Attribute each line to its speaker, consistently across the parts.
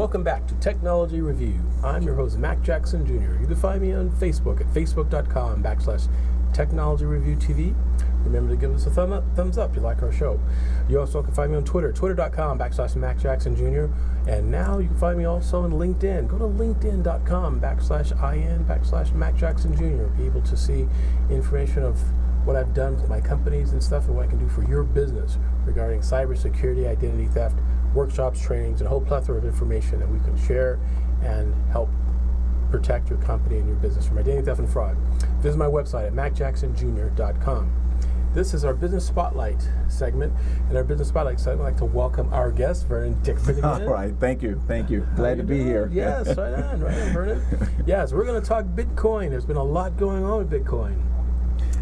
Speaker 1: welcome back to Technology Review. I'm your host, Mac Jackson Jr. You can find me on Facebook at facebook.com/Technology Review TV. Remember to give us a thumbs up if you like our show. You also can find me on Twitter, twitter.com/Mac Jackson Jr. And now you can find me also on LinkedIn. Go to linkedin.com/IN/Mac Jackson Jr. Be able to see information of what I've done with my companies and stuff and what I can do for your business regarding cybersecurity, identity theft, workshops, trainings, and a whole plethora of information that we can share and help protect your company and your business from identity theft and fraud. Visit my website at macjacksonjr.com. This is our Business Spotlight segment. In our Business Spotlight segment, I'd like to welcome our guest, Vernon Dixon.
Speaker 2: All right, thank you. Glad to be here.
Speaker 1: Yes, right on, Vernon. Yes, we're going to talk Bitcoin. There's been a lot going on with Bitcoin.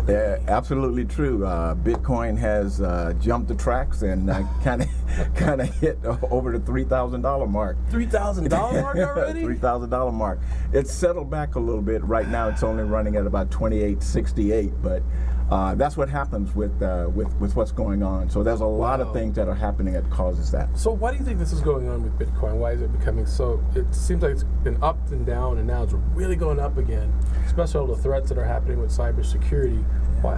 Speaker 2: Yeah, absolutely true. Bitcoin has jumped the tracks and kind of hit over the $3,000 mark.
Speaker 1: $3,000 mark already?
Speaker 2: $3,000 mark. It's settled back a little bit. Right now, it's only running at about 28.68, but that's what happens with what's going on. So there's a lot of things that are happening that causes that.
Speaker 1: So why do you think this is going on with Bitcoin? Why is it becoming so? It seems like it's been up and down, and now it's really going up again, especially all the threats that are happening with cybersecurity. Why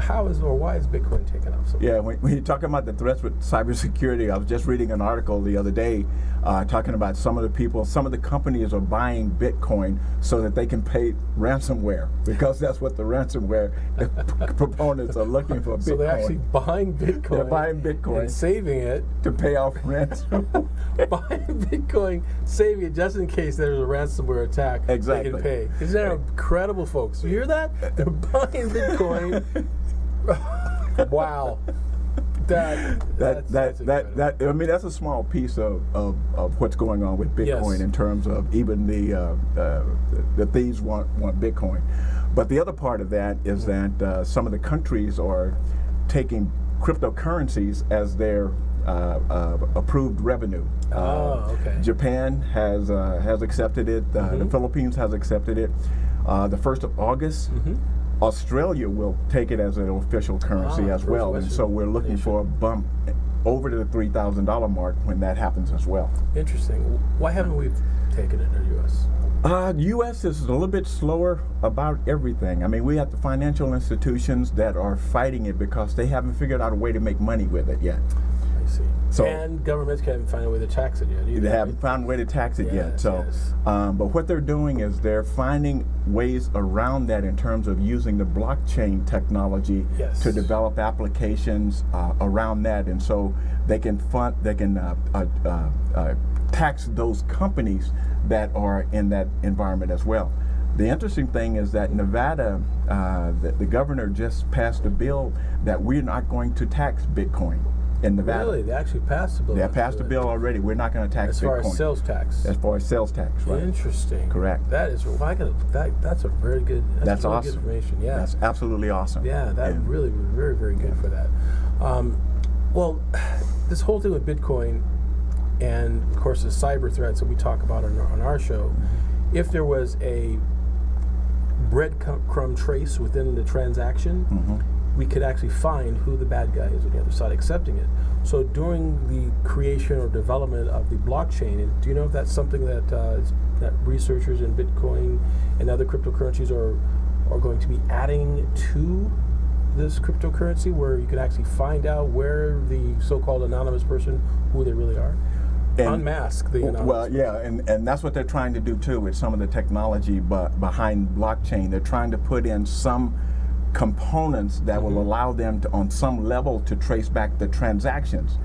Speaker 1: is Bitcoin taking up so much?
Speaker 2: Yeah, when you're talking about the threats with cybersecurity, I was just reading an article the other day talking about some of the companies are buying Bitcoin so that they can pay ransomware, because that's what the ransomware proponents are looking for. Bitcoin.
Speaker 1: So they're actually buying Bitcoin.
Speaker 2: They're buying Bitcoin
Speaker 1: and saving it
Speaker 2: to pay off ransom.
Speaker 1: Buying Bitcoin, saving it just in case there's a ransomware attack.
Speaker 2: Exactly.
Speaker 1: They can pay. Isn't that incredible, folks? You hear that? They're buying Bitcoin. Wow. That's I mean, that's a small piece of what's going on with Bitcoin. Yes. In terms of even the thieves want Bitcoin. But the other part of that is that some of the countries are taking cryptocurrencies as their approved revenue. Okay.
Speaker 2: Japan has accepted it. The Philippines has accepted it. The 1st of August. Australia will take it as an official currency as well, and so we're looking for a bump over to the $3,000 mark when that happens as well.
Speaker 1: Interesting. Why haven't we taken it in the U.S.?
Speaker 2: U.S. is a little bit slower about everything. I mean, we have the financial institutions that are fighting it because they haven't figured out a way to make money with it yet.
Speaker 1: I see.
Speaker 2: So,
Speaker 1: and governments haven't found a way to tax it yet either.
Speaker 2: They haven't found a way to tax it yet. So,
Speaker 1: yes.
Speaker 2: But what they're doing is they're finding ways around that in terms of using the blockchain technology to develop applications around that, and so they can tax those companies that are in that environment as well. The interesting thing is that Nevada, the governor just passed a bill that we're not going to tax Bitcoin in Nevada.
Speaker 1: Really? They actually passed the bill?
Speaker 2: They passed a bill already. We're not going to tax Bitcoin.
Speaker 1: As far as sales tax?
Speaker 2: As far as sales tax, right.
Speaker 1: Interesting.
Speaker 2: Correct.
Speaker 1: That's a very good,
Speaker 2: that's
Speaker 1: really
Speaker 2: awesome.
Speaker 1: Good information. Yeah.
Speaker 2: That's absolutely awesome.
Speaker 1: Yeah, that really was very, very good for that. Well, this whole thing with Bitcoin and, of course, the cyber threats that we talk about on our show, if there was a breadcrumb trace within the transaction, we could actually find who the bad guy is on the other side accepting it. So during the creation or development of the blockchain, do you know if that's something that that researchers in Bitcoin and other cryptocurrencies are going to be adding to this cryptocurrency, where you could actually find out where the so-called anonymous person, who they really are? Unmask the anonymous.
Speaker 2: Well, yeah, and that's what they're trying to do too with some of the technology behind blockchain. They're trying to put in some components that will allow them to, on some level, to trace back the transactions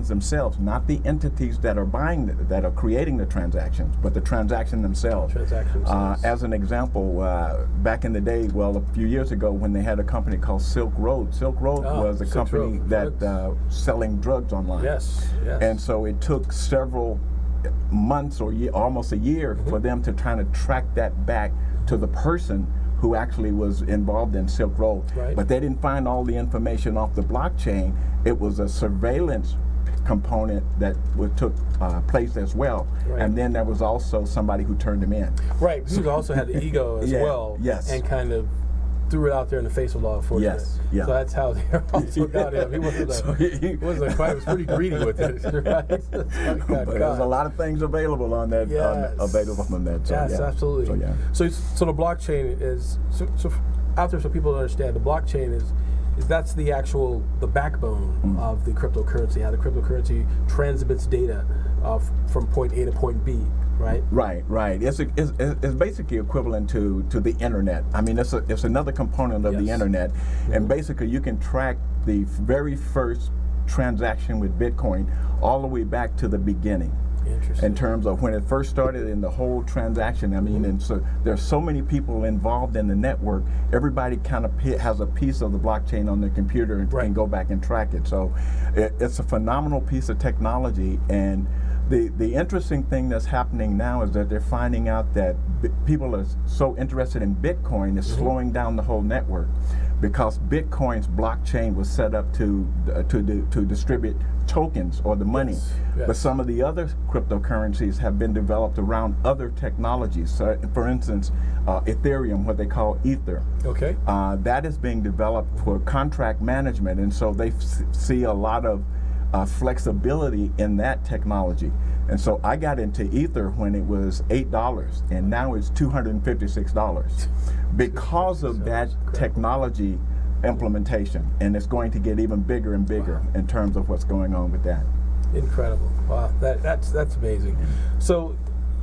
Speaker 2: themselves, not the entities that are buying that are creating the transactions, but the transaction themselves. As an example, back in the day, well, a few years ago, when they had a company called Silk Road. Silk Road was a company that selling drugs online.
Speaker 1: Yes.
Speaker 2: And so it took several months or almost a year for them to try to track that back to the person who actually was involved in Silk Road.
Speaker 1: Right.
Speaker 2: But they didn't find all the information off the blockchain. It was a surveillance component that took place as well.
Speaker 1: Right.
Speaker 2: And then there was also somebody who turned him in.
Speaker 1: Right, who also had the ego as well.
Speaker 2: Yes.
Speaker 1: And kind of threw it out there in the face of law enforcement.
Speaker 2: Yes, yeah.
Speaker 1: So that's how they also got him. He wasn't
Speaker 2: So
Speaker 1: he wasn't quite. He was pretty greedy with it, right? That's how he got
Speaker 2: But there's
Speaker 1: caught.
Speaker 2: a lot of things available on that.
Speaker 1: Yes.
Speaker 2: Available from that. So,
Speaker 1: Yes,
Speaker 2: yeah.
Speaker 1: absolutely.
Speaker 2: So, yeah.
Speaker 1: So the blockchain is so out there, so people understand the blockchain is that's the actual the backbone of the cryptocurrency. How the cryptocurrency transmits data from point A to point B, right?
Speaker 2: Right. It's basically equivalent to the internet. I mean, it's another component of the
Speaker 1: Yes.
Speaker 2: internet, and basically you can track the very first transaction with Bitcoin all the way back to the beginning.
Speaker 1: Interesting.
Speaker 2: In terms of when it first started in the whole transaction. I mean, and so there's so many people involved in the network. Everybody kind of has a piece of the blockchain on their computer and
Speaker 1: Right.
Speaker 2: can go back and track it. So it's a phenomenal piece of technology. And the interesting thing that's happening now is that they're finding out that people are so interested in Bitcoin is slowing down the whole network, because Bitcoin's blockchain was set up to distribute tokens or the money.
Speaker 1: Yes, yes.
Speaker 2: But some of the other cryptocurrencies have been developed around other technologies. So, for instance, Ethereum, what they call Ether,
Speaker 1: Okay.
Speaker 2: that is being developed for contract management, and so they see a lot of flexibility in that technology. And so I got into Ether when it was $8, and now it's $256 because of that technology implementation, and it's going to get even bigger and bigger in terms of what's going on with that.
Speaker 1: Incredible. Wow, that's amazing. So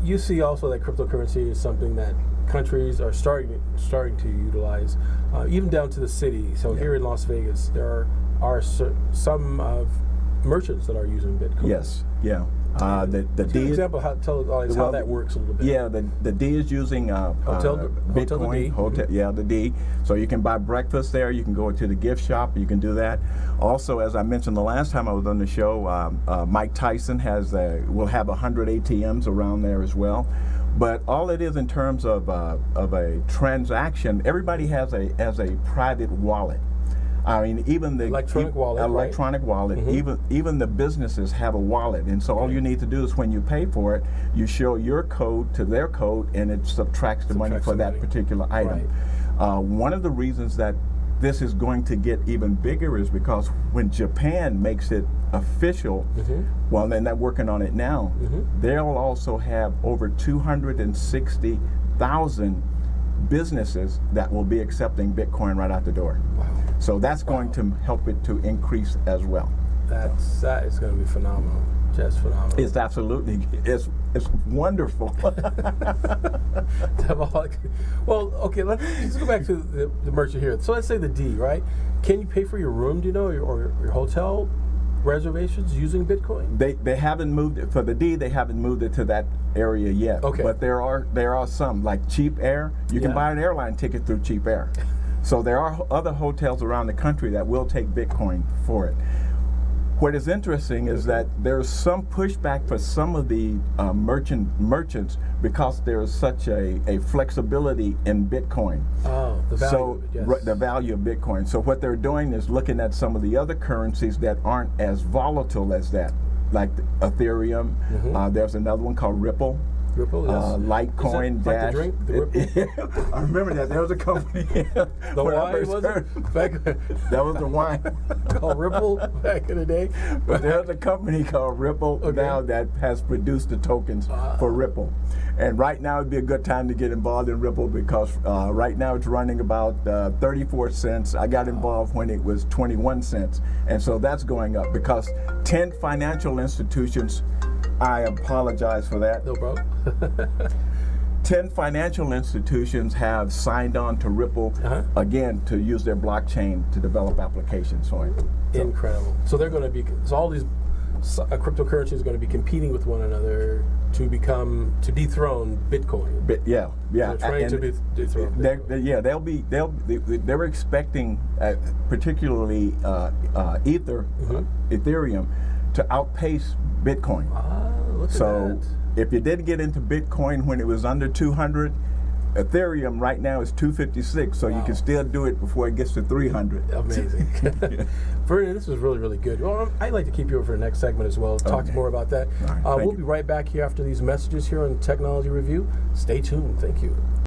Speaker 1: you see also that cryptocurrency is something that countries are starting to utilize, even down to the city. So here in Las Vegas, there are some merchants that are using Bitcoin.
Speaker 2: Yes, yeah. The
Speaker 1: Give an
Speaker 2: D is,
Speaker 1: example tell the audience how that works a little bit.
Speaker 2: Yeah, the D is using
Speaker 1: Hotel the
Speaker 2: Bitcoin.
Speaker 1: D.
Speaker 2: Hotel, yeah, the D. So you can buy breakfast there. You can go to the gift shop. You can do that. Also, as I mentioned the last time I was on the show, Mike Tyson will have 100 ATMs around there as well. But all it is in terms of a transaction, everybody has a private wallet. I mean, even the
Speaker 1: Electronic wallet,
Speaker 2: even the businesses have a wallet, and so all you need to do is when you pay for it, you show your code to their code, and it subtracts the money for that particular item.
Speaker 1: Right.
Speaker 2: One of the reasons that this is going to get even bigger is because when Japan makes it official, well, then they're working on it now. They'll also have over 260,000 businesses that will be accepting Bitcoin right out the door.
Speaker 1: Wow.
Speaker 2: So that's going to help it to increase as well.
Speaker 1: That is going to be phenomenal. Just phenomenal.
Speaker 2: It's absolutely, it's wonderful.
Speaker 1: Well, okay, let's go back to the merchant here. So let's say the D, right? Can you pay for your room, do you know, or your hotel reservations using Bitcoin?
Speaker 2: They haven't moved it, for the D, they haven't moved it to that area yet.
Speaker 1: Okay.
Speaker 2: But there are some, like Cheap Air. You can buy an airline ticket through Cheap Air. So there are other hotels around the country that will take Bitcoin for it. What is interesting is that there's some pushback for some of the merchants because there is such a flexibility in Bitcoin.
Speaker 1: Oh, the value
Speaker 2: So
Speaker 1: of it, yes.
Speaker 2: the value of Bitcoin. So what they're doing is looking at some of the other currencies that aren't as volatile as that, like Ethereum. There's another one called Ripple.
Speaker 1: Ripple, yes.
Speaker 2: Litecoin,
Speaker 1: Is it like
Speaker 2: Dash.
Speaker 1: the drink, the Ripple?
Speaker 2: I remember that. There was a company.
Speaker 1: The
Speaker 2: when I
Speaker 1: wine,
Speaker 2: first
Speaker 1: was
Speaker 2: heard-
Speaker 1: it? Back
Speaker 2: That was the wine.
Speaker 1: called Ripple back in the day.
Speaker 2: But there's a company called Ripple now that has produced the tokens for Ripple. And right now would be a good time to get involved in Ripple because right now it's running about 34 cents. I got involved when it was 21 cents. And so that's going up because 10 financial institutions, I apologize for that.
Speaker 1: No problem.
Speaker 2: 10 financial institutions have signed on to Ripple again to use their blockchain to develop applications for it.
Speaker 1: Incredible. So they're going to be, so all these cryptocurrencies are going to be competing with one another to dethrone Bitcoin.
Speaker 2: Yeah.
Speaker 1: They're trying to dethrone Bitcoin.
Speaker 2: They're expecting, particularly Ethereum, to outpace Bitcoin.
Speaker 1: Look at
Speaker 2: So
Speaker 1: that.
Speaker 2: if you did get into Bitcoin when it was under 200, Ethereum right now is 256, so you can still do it before it gets to 300.
Speaker 1: Amazing. Vernon, this was really, really good. Well, I'd like to keep you over for the next segment as well. Talk more about that.
Speaker 2: All right,
Speaker 1: We'll be right back here after these messages here on Technology Review. Stay tuned. Thank you.